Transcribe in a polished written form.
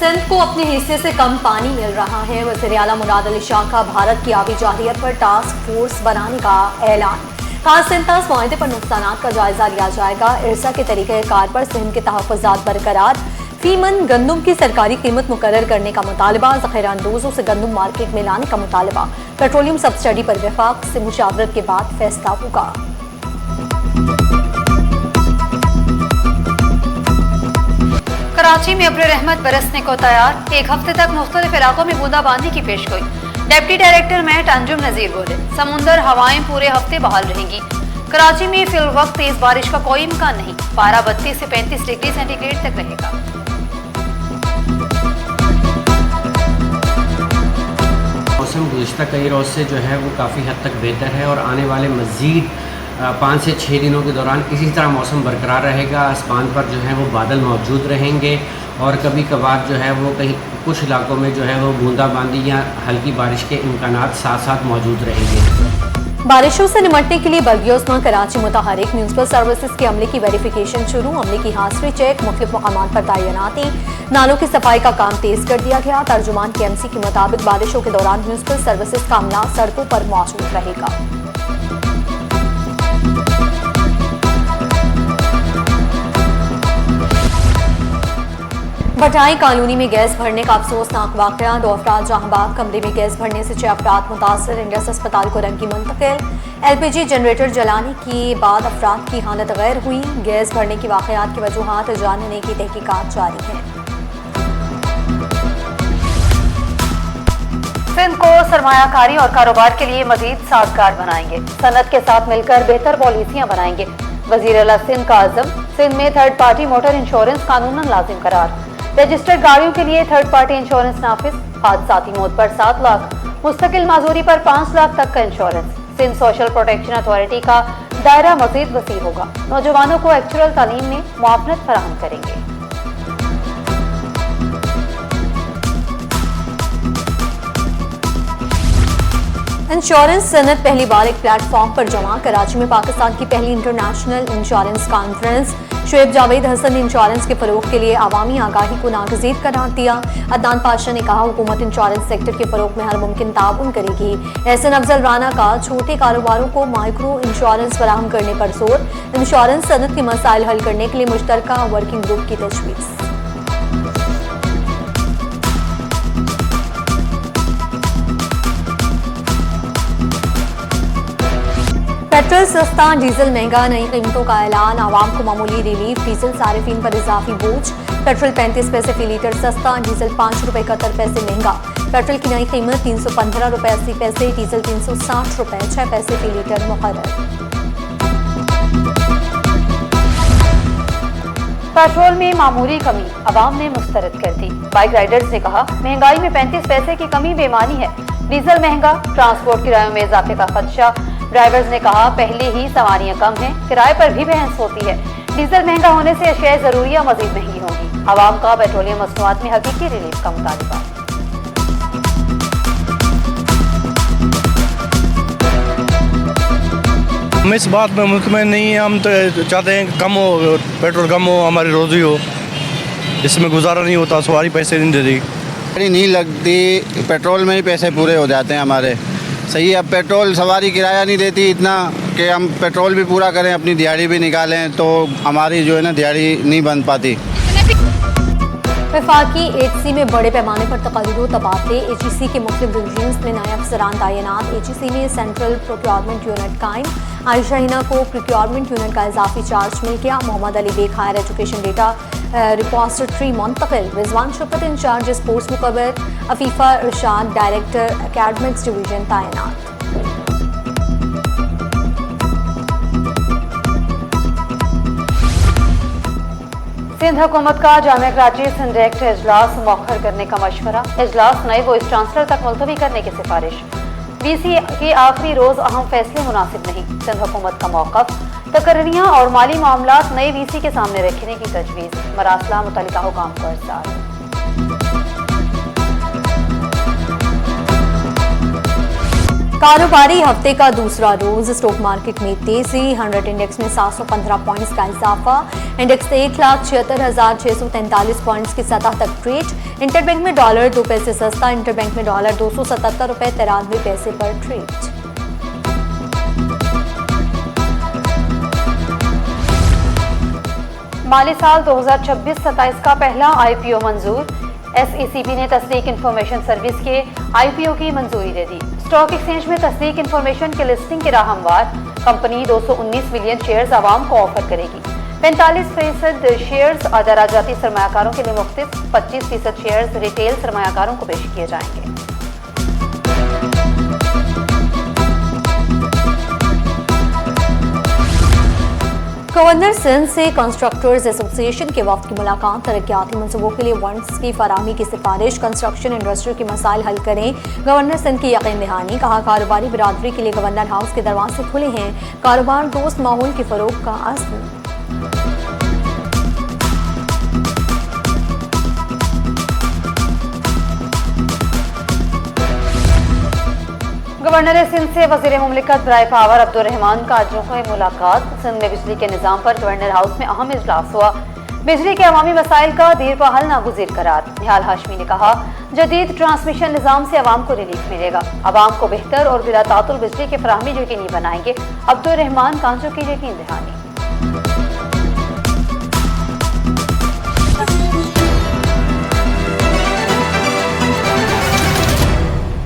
सिंध को अपने हिस्से से कम पानी मिल रहा है। वज़ीर आला मुराद अली शाह का भारत की आबी जाहिलियत पर टास्क फोर्स बनाने का ऐलान। खास सिंतास मुआहदे पर नुकसानात का जायजा लिया जाएगा। इरसा के तरीक़ेकार पर सिंध के तहफ़्फ़ुज़ात बरकरार। फीमन गंदम की सरकारी कीमत मुकर्रर करने का मुतालबा। ज़ख़ीरा अंदोज़ों से गंदम मार्केट में लाने का मुतालबा। पेट्रोलियम सब्सिडी पर वफ़ाक़ से मुशावरत के बाद फैसला होगा। कराची में अब्र रहमत बरसने को तैयार। एक हफ्ते तक मुख्तलिफ इलाकों में बूंदाबांदी की पेशगोई। डिप्टी डायरेक्टर मेट अंजुम नजीर बोले, समुंदर हवाएं पूरे हफ्ते बहाल रहेंगी। कराची में फिल वक्त तेज बारिश का कोई इम्कान नहीं। पारा 32 से 35 डिग्री सेंटीग्रेड तक रहेगा। मौसम गुज़िश्ता कई रोज़ से जो है वो काफ़ी हद तक बेहतर है और आने वाले मज़ीद 5 से 6 दिनों के दौरान इसी तरह मौसम बरकरार रहेगा। आसमान पर जो है वो बादल मौजूद रहेंगे और कभी कभार जो है वो कहीं कुछ इलाकों में जो है वो बूंदाबांदी या हल्की बारिश के इम्कानात साथ साथ मौजूद रहेंगे। बारिशों से निमटने के लिए बल्दियोस्मा कराची मुतहरिक म्यूनसिपल सर्विसेज के अमले की वेरिफिकेशन शुरू। अमले की हाजिरी चेक, मुख्तलिफ मकामात पर तैनाती, नालों की सफाई का काम तेज कर दिया गया। तर्जुमान के MC के मुताबिक बारिशों के दौरान म्यूनसिपल सर्विसेज का अमला सड़कों पर मौजूद रहेगा। भटाई कॉलोनी में गैस भरने का अफसोसनाक वाकया। 2 अफराद जहांबाग, कमरे में गैस भरने से 6 अफराद मुतासर। इंडस अस्पताल को रंगी मुंतकिल। LPG जनरेटर जलाने के बाद अफराद की हालत गैर हुई। गैस भरने की वाकयात की वजूहात जानने की तहकीकात जारी है। सिंध को सरमायाकारी और कारोबार के लिए मजीद साजगार बनाएंगे। सनत के साथ मिलकर बेहतर पॉलिसियां बनाएंगे। वज़ीर आला सिंध का अज़म। सिंध में थर्ड पार्टी मोटर इंश्योरेंस कानूनन लाजिम करार। रजिस्टर्ड गाड़ियों के लिए थर्ड पार्टी इंश्योरेंस नाफिज। हादसाती मौत पर 7 लाख, मुस्तकिल माजूरी पर 5 लाख तक का insurance. Sindh social protection authority का दायरा मजीद वसी होगा। नौजवानों को एक्चुअल तालीम में मुआवनत फराहम करेंगे। इंश्योरेंस सनत पहली बार एक प्लेटफॉर्म पर जमा। कराची में पाकिस्तान की पहली international insurance conference. Shoaib Javed Hasan ने इंश्योरेंस के फरोग के लिए अवामी आगाही को नागजीर करार दिया। अदनान पाशा ने कहा, हुकूमत इंश्योरेंस सेक्टर के फरोग में हर मुमकिन ताउन करेगी। एहसन अफजल राना का छोटे कारोबारों को माइक्रो इंश्योरेंस फराहम करने पर जोर। इंश्योरेंस सनत के मसाइल हल करने के लिए मुश्तरका वर्किंग ग्रुप की तजवीज़। पेट्रोल सस्ता, डीजल महंगा, नई कीमतों का ऐलान। आवाम को मामूली रिलीफ। डीजल सारिफीन पर इजाफी बोझ। पेट्रोल 35 पैसे फी लीटर सस्ता, डीजल 5 रुपये 71 पैसे महंगा। पेट्रोल की नई कीमत 315 रुपये 80 पैसे, डीजल 360 रुपये 6 पैसे फी लीटर मुकर्रर। पेट्रोल में मामूली कमी अवाम ने मुस्तरद कर दी। बाइक राइडर्स ने कहा, महंगाई में 35 पैसे की कमी बेमानी है। डीजल महंगा, ट्रांसपोर्ट किरायों में इजाफे का खदशा। ड्राइवर्स ने कहा, पहले ही सवारियां कम हैं, किराए पर भी बहस होती है। डीजल महंगा होने से अशियाए जरूरियां मजीद महंगी होंगी। आवाम का पेट्रोलियम मसनूआत में हकीकी रिलीफ का मुतालबा। हम इस बात में मुतमईन नहीं है। हम तो चाहते हैं कि कम हो, पेट्रोल कम हो, हमारी रोजी हो। इसमें गुजारा नहीं होता, सवारी पैसे नहीं देती, नहीं लगती। पेट्रोल में ही पैसे पूरे हो जाते हैं हमारे। सही, अब पेट्रोल सवारी किराया नहीं देती इतना कि हम पेट्रोल भी पूरा करें, अपनी दिहाड़ी भी निकालें, तो हमारी जो है ना दिहाड़ी नहीं बन पाती। वफाकी 8C में बड़े पैमाने पर तकरीर तबादले। HEC के मुख्तलिफ डिवीजन्स में नए अफसरान तैनात। HEC में सेंट्रल प्रोक्योरमेंट यूनिट कायम। आयशा हिना को प्रोक्योरमेंट यूनिट का इजाफी चार्ज मिल गया। Mohammad Ali Baig higher education data repository मुंतकिल। रिजवान शफकत इंचार्ज स्पोर्ट्स मुकर्रर। Afifa Irshad director academics division तैनात। सिंध हुकूमत का जामिया कराची सिंडेक्ट इजलास मौखर करने का मशवरा। इजलास नए वाइस चांसलर तक मुलतवी करने की सिफारिश। VC के आखिरी रोज अहम फैसले मुनासिब नहीं। सिंध हुकूमत का मौक़िफ़। तकर्रियाँ और माली मामलात नए VC के सामने रखने की तजवीज़। मरासला मुतल्लिका हुकाम को इरसाल। कारोबारी हफ्ते का दूसरा रोज स्टॉक मार्केट में तेजी, 100 इंडेक्स में 715 पॉइंट्स का इजाफा, इंडेक्स 1,76,643 पॉइंट्स की सतह तक ट्रेड। इंटरबैंक में डॉलर 2 पैसे सस्ता, इंटरबैंक में डॉलर 277 रुपए 93 पैसे पर ट्रेड। माली साल 2026-27 का पहला आईपीओ मंजूर। एसईसीबी ने तस्दीक इंफॉर्मेशन सर्विस के आईपीओ की मंजूरी दे दी। स्टॉक एक्सचेंज में तस्दीक इंफॉर्मेशन के लिस्टिंग के राह हमवार कंपनी 219 मिलियन शेयर्स आवाम को ऑफर करेगी। 45% शेयर्स दराजाती सरमायाकारों के लिए मुख्तस, 25% शेयर्स रिटेल सरमायाकारों को पेश किए जाएंगे। गवर्नर सिंध से कंस्ट्रक्टर्स एसोसिएशन के वफ्द की मुलाकात, तरक्याती मंसूबों के लिए फंड्स की फराहमी की सिफारिश, कंस्ट्रक्शन इंडस्ट्री के मसाइल हल करें। गवर्नर सिंध की यकीन दहानी, कहा कारोबारी बिरादरी के लिए गवर्नर हाउस के दरवाजे खुले हैं, कारोबार दोस्त माहौल की फरोग का अज़्म। गवर्नर सिंध से वज़ीर मुमलिकत बराए पावर अब्दुर्रहमान का आज हुई मुलाकात। सिंध में बिजली के निज़ाम पर गवर्नर हाउस में अहम इजलास हुआ। बिजली के अवामी मसाइल का देर पहल नागुज़ीर करार। निहाल हाशमी ने कहा, जदीद ट्रांसमिशन निज़ाम से अवाम को रिलीफ मिलेगा, अवाम को बेहतर और बिला तातुल बिजली की फराहमी यकीनी बनाएंगे। अब्दुर्रहमान कांचो की यकीन दहानी।